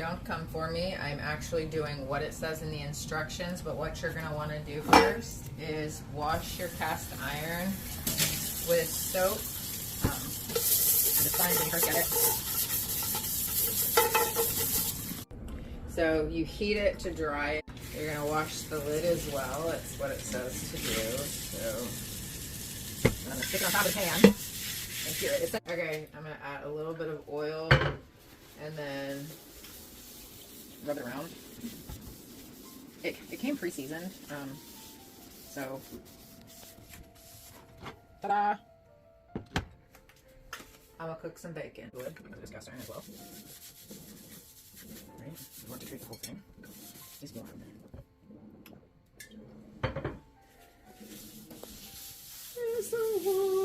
don't come for me. I'm actually doing what it says in the instructions, but what you're gonna wanna do first is wash your cast iron with soap. Just fine when you first get it. So you heat it to dry it. You're gonna wash the lid as well. That's what it says to do. So I'm gonna stick it on top of the pan. Okay, I'm gonna add a little bit of oil and then rub it around. It came pre-seasoned, so ta-da! I'm gonna cook some bacon. Wood, because it's cast iron as well. Right, you want to treat the whole thing. Just go on there. It's so warm.